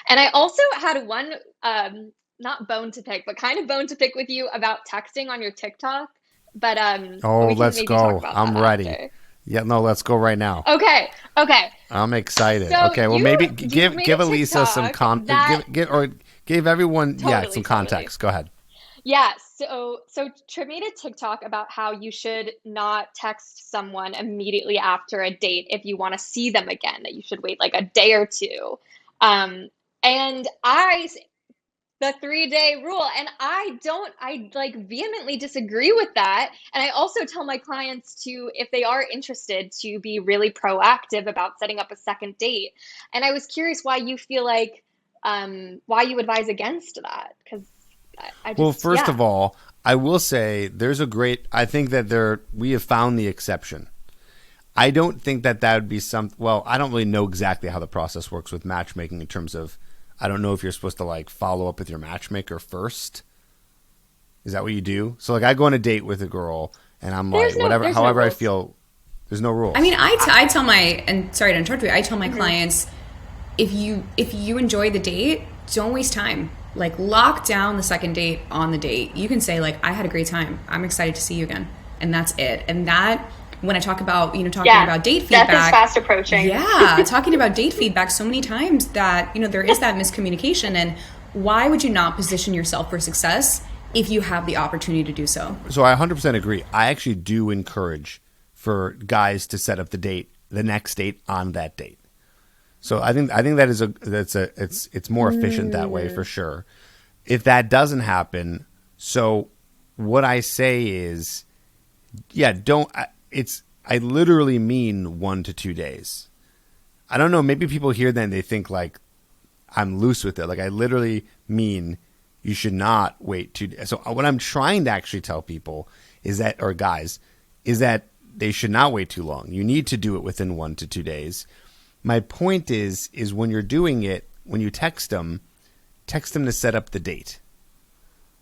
And I also had one, not bone to pick, but kind of bone to pick with you about texting on your TikTok. But Oh, we can let's maybe talk go. about that I'm ready. after. Yeah, no, let's go right now. Okay, okay. I'm excited. So Okay, well maybe you give made a give Elisa some TikTok give that give everyone some totally, totally. context. Go ahead. Yeah, so Trip made a TikTok about how you should not text someone immediately after a date if you want to see them again, that you should wait like a day or two. Um, and the 3-day rule, and I like vehemently disagree with that. And I also tell my clients to, if they are interested, to be really proactive about setting up a second date. And I was curious why you feel like, why you advise against that, because I Well, just, first yeah. of all, I will say there's a great. I think that we have found the exception. I don't think that that would be some. Well, I don't really know exactly how the process works with matchmaking in terms of. I don't know if you're supposed to like follow up with your matchmaker first. Is that what you do? So like I go on a date with a girl and I'm like whatever, There's no however I rules. feel. There's no I mean, rules. I tell my, and sorry to interrupt you, I tell my Hmm. clients, if you enjoy the date, don't waste time. Like lock down the second date on the date. You can say like, I had a great time. I'm excited to see you again, and that's it. And that, when I talk about, talking Yeah, about date death is feedback, fast approaching. yeah, talking about date feedback so many times that there is that miscommunication. And why would you not position yourself for success if you have the opportunity to do so? So I 100% agree. I actually do encourage for guys to set up the next date on that date. So I think that is it's more efficient that way for Mm. sure. If that doesn't happen, so what I say is, yeah, don't. It's I literally mean 1 to 2 days. I don't know. Maybe people hear that and they think like I'm loose with it. Like I literally mean you should not wait So what I'm trying to actually tell people is that, or guys, is that they should not wait too long. You need to do it within 1 to 2 days. My point is when you're doing it, when you text them to set up the date.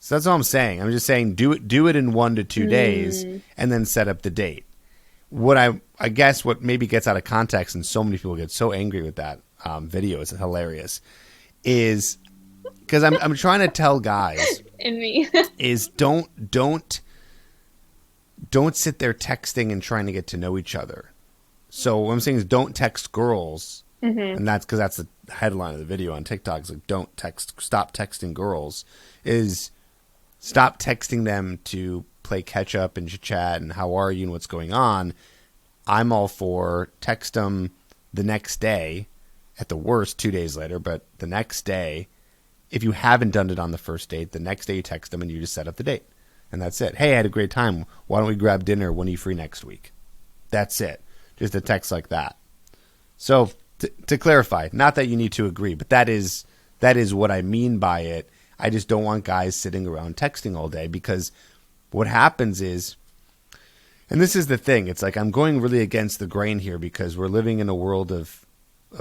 So that's all I'm saying. I'm just saying do it in 1 to 2 days Mm. and then set up the date. What I guess what maybe gets out of context and so many people get so angry with that video, it's hilarious, is because I'm trying to tell guys In me. is don't sit there texting and trying to get to know each other. So what I'm saying is don't text girls, Hmm. and that's because that's the headline of the video on TikTok. It's like stop texting girls. Is stop texting them to play catch up and chat and how are you and what's going on. I'm all for text them the next day, at the worst 2 days later, but the next day. If you haven't done it on the first date, the next day you text them and you just set up the date. And that's it. Hey, I had a great time. Why don't we grab dinner? When are you free next week? That's it. Just a text like that. So to clarify, not that you need to agree, but that is what I mean by it. I just don't want guys sitting around texting all day because what happens is, and this is the thing, it's like I'm going really against the grain here because we're living in a world of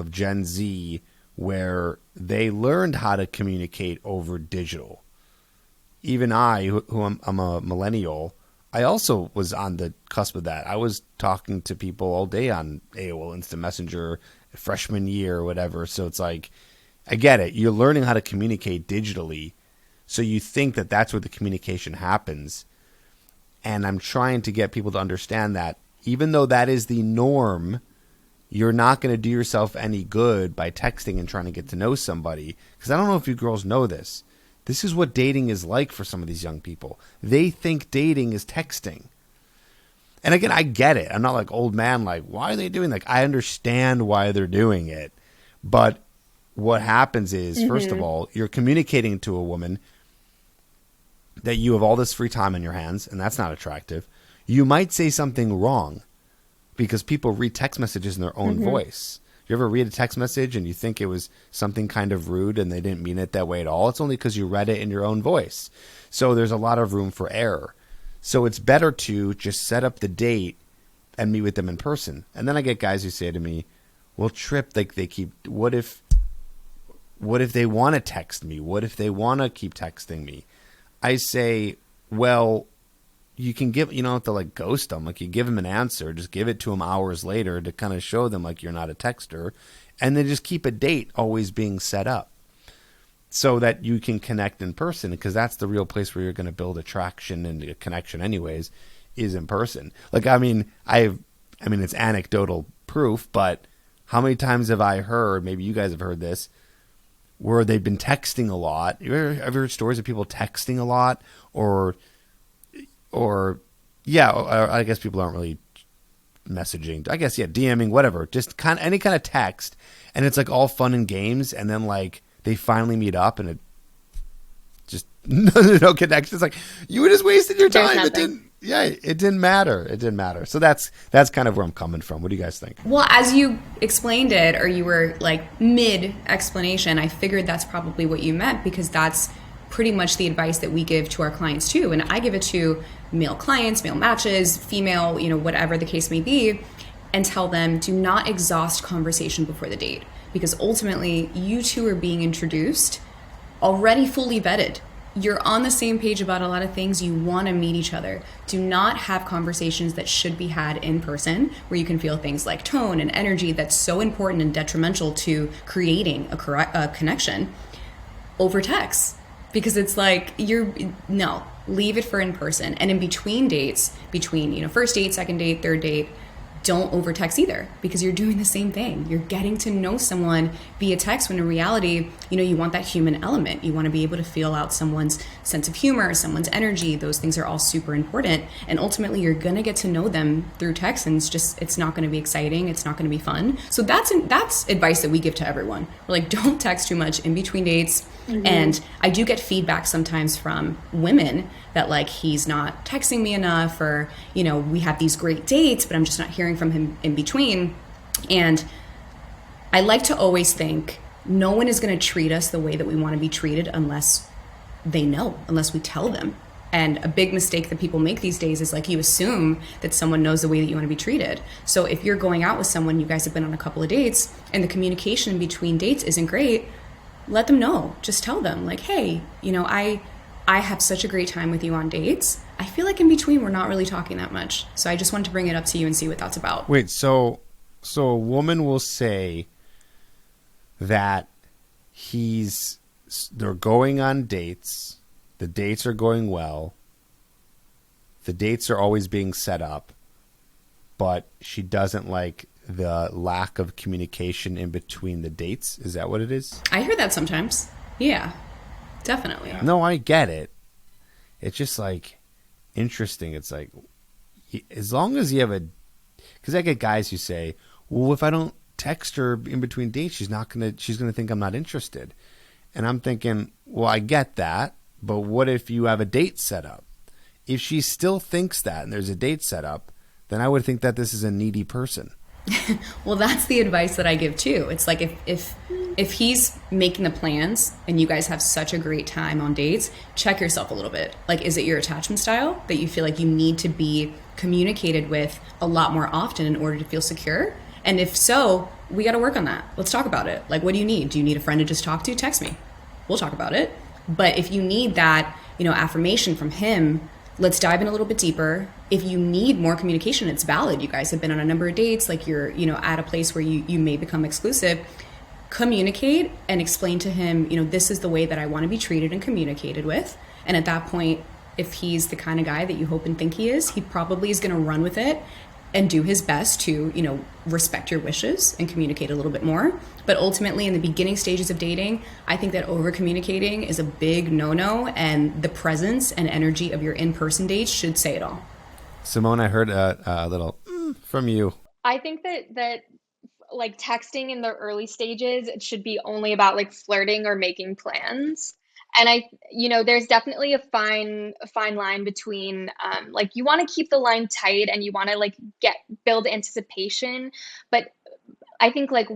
Gen Z where they learned how to communicate over digital. Even I, who I'm a millennial, I also was on the cusp of that. I was talking to people all day on AOL Instant Messenger, freshman year or whatever. So it's like, I get it. You're learning how to communicate digitally. So you think that that's where the communication happens. And I'm trying to get people to understand that even though that is the norm, you're not going to do yourself any good by texting and trying to get to know somebody. Because I don't know if you girls know this. This is what dating is like for some of these young people. They think dating is texting. And again, I get it. I'm not like old man, like, why are they doing like I understand why they're doing it. But what happens is, first of Hmm. all, you're communicating to a woman that you have all this free time in your hands, and that's not attractive. You might say something wrong because people read text messages in their own Hmm. voice. You ever read a text message and you think it was something kind of rude and they didn't mean it that way at all? It's only because you read it in your own voice. So there's a lot of room for error. So it's better to just set up the date and meet with them in person. And then I get guys who say to me, well, Trip, like they keep, what if they want to text me? What if they want to keep texting me? I say, well, you can give, you don't have to like ghost them. Like you give them an answer, just give it to them hours later to kind of show them like you're not a texter, and then just keep a date always being set up. so that you can connect in person, because that's the real place where you're going to build attraction and a connection anyways, is in person. Like, I mean, it's anecdotal proof, but how many times have I heard, maybe you guys have heard this, where they've been texting a lot? You ever heard stories of people texting a lot, or I guess people aren't really messaging. I guess, DMing, whatever, just any kind of text, and it's like all fun and games, and then like they finally meet up, and it just no connection. It's like, you were just wasting your time. It didn't matter. So that's kind of where I'm coming from. What do you guys think? Well, as you explained it, or you were like mid explanation, I figured that's probably what you meant, because that's pretty much the advice that we give to our clients too. And I give it to male clients, male matches, female, whatever the case may be, and tell them, do not exhaust conversation before the date, because ultimately you two are being introduced already fully vetted. You're on the same page about a lot of things. You want to meet each other. Do not have conversations that should be had in person, where you can feel things like tone and energy that's so important and detrimental to creating a connection, over text. Because it's like, leave it for in person. And in between dates, first date, second date, third date, don't over text either, because you're doing the same thing. You're getting to know someone via text, when in reality, you want that human element. You want to be able to feel out someone's sense of humor, someone's energy. Those things are all super important. And ultimately, you're going to get to know them through text, and it's not going to be exciting. It's not going to be fun. So that's advice that we give to everyone. We're like, don't text too much in between dates. Mm-hmm. And I do get feedback sometimes from women that like, he's not texting me enough, or, we have these great dates, but I'm just not hearing from him in between. And I like to always think, no one is going to treat us the way that we want to be treated unless we tell them. And a big mistake that people make these days is like, you assume that someone knows the way that you want to be treated. So if you're going out with someone, you guys have been on a couple of dates, and the communication between dates isn't great, let them know. Just tell them like, hey, I have such a great time with you on dates. I feel like in between we're not really talking that much. So I just wanted to bring it up to you and see what that's about. Wait, so a woman will say that they're going on dates, the dates are going well, the dates are always being set up, but she doesn't like the lack of communication in between the dates. Is that what it is? I hear that sometimes. Yeah, definitely. No, I get it. It's just like interesting. It's like, as long as you have because I get guys who say, well, if I don't text her in between dates, she's going to think I'm not interested. And I'm thinking, well, I get that, but what if you have a date set up? If she still thinks that and there's a date set up, then I would think that this is a needy person. Well, that's the advice that I give too. It's like, if he's making the plans and you guys have such a great time on dates, check yourself a little bit. Like, is it your attachment style that you feel like you need to be communicated with a lot more often in order to feel secure? And if so, we got to work on that. Let's talk about it. Like, what do you need? Do you need a friend to just talk to? Text me. We'll talk about it. But if you need that, affirmation from him, let's dive in a little bit deeper. If you need more communication, it's valid. You guys have been on a number of dates, like you're, at a place where you may become exclusive. Communicate and explain to him, this is the way that I want to be treated and communicated with. And at that point, if he's the kind of guy that you hope and think he is, he probably is going to run with it and do his best to, respect your wishes and communicate a little bit more. But ultimately, in the beginning stages of dating, I think that over communicating is a big no-no, and the presence and energy of your in-person dates should say it all. Simone, I heard a little from you. I think that like texting in the early stages, it should be only about like flirting or making plans. And there's definitely a fine line between like, you want to keep the line tight and you want to like build anticipation, but I think like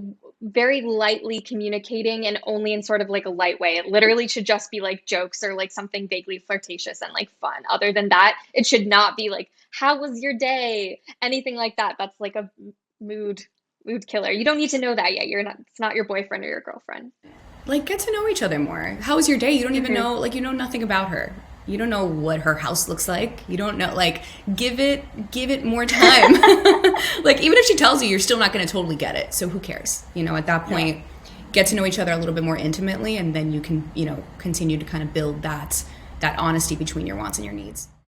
very lightly communicating and only in sort of like a light way. It literally should just be like jokes or like something vaguely flirtatious and like fun. Other than that, it should not be like, how was your day? Anything like that. That's like a mood killer. You don't need to know that yet. It's not your boyfriend or your girlfriend. Like, get to know each other more. How was your day? You don't even know, like, you know nothing about her. You don't know what her house looks like. You don't know, like, give it more time. Like, even if she tells you, you're still not going to totally get it. So who cares? At that point, get to know each other a little bit more intimately, and then you can, continue to kind of build that honesty between your wants and your needs.